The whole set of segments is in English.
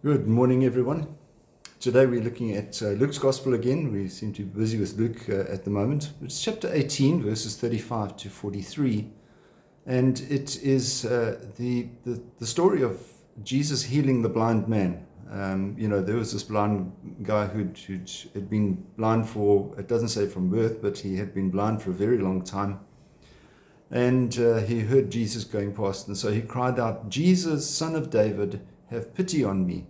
Good morning, everyone. Today we're looking at Luke's Gospel again. We seem to be busy with Luke at the moment. It's chapter 18, verses 35 to 43. And it is the story of Jesus healing the blind man. There was this blind guy who had been blind for, it doesn't say from birth, but he had been blind for a very long time. And he heard Jesus going past, and so he cried out, "Jesus, Son of David, have pity on me."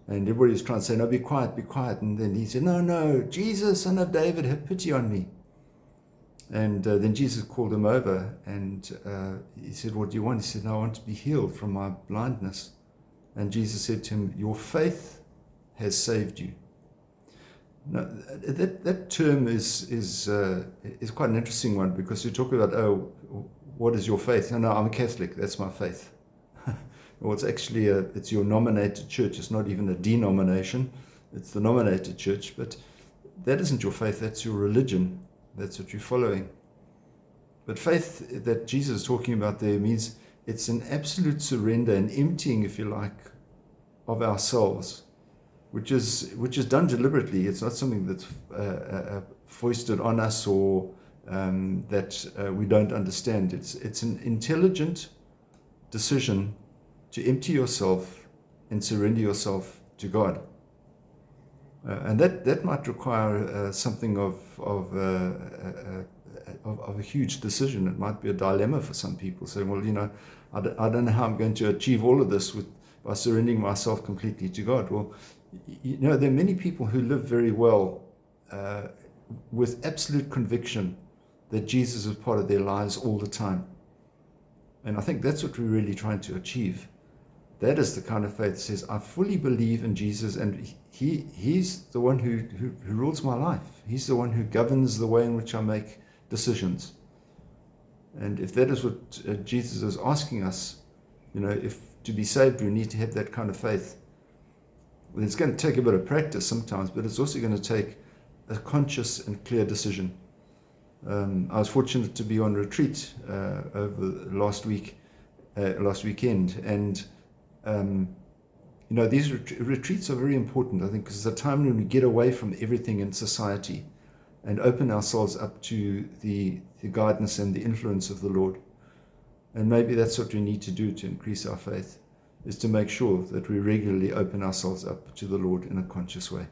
And everybody was trying to say, "No, be quiet, be quiet." And then he said, "No, Jesus, Son of David, have pity on me." And then Jesus called him over, and he said, "What do you want?" He said, "No, I want to be healed from my blindness." And Jesus said to him, "Your faith has saved you." Now, that term is quite an interesting one, because you talk about, what is your faith? No, I'm a Catholic, that's my faith. Well, it's actually it's your nominated church. It's not even a denomination. It's the nominated church. But that isn't your faith. That's your religion. That's what you're following. But faith that Jesus is talking about there means it's an absolute surrender, an emptying, if you like, of ourselves, which is done deliberately. It's not something that's foisted on us or that we don't understand. It's an intelligent decision to empty yourself and surrender yourself to God. And that might require something of a huge decision. It might be a dilemma for some people, saying, "Well, I don't know how I'm going to achieve all of this by surrendering myself completely to God." Well, there are many people who live very well with absolute conviction that Jesus is part of their lives all the time. And I think that's what we're really trying to achieve. That is the kind of faith that says, I fully believe in Jesus, and He's the one who rules my life. He's the one who governs the way in which I make decisions. And if that is what Jesus is asking us, if to be saved we need to have that kind of faith, well, it's going to take a bit of practice sometimes, but it's also going to take a conscious and clear decision. I was fortunate to be on retreat over last weekend, and these retreats are very important, I think, because it's a time when we get away from everything in society and open ourselves up to the guidance and the influence of the Lord. And maybe that's what we need to do to increase our faith, is to make sure that we regularly open ourselves up to the Lord in a conscious way.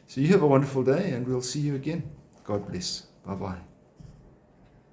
So you have a wonderful day, and we'll see you again. God bless. Bye-bye.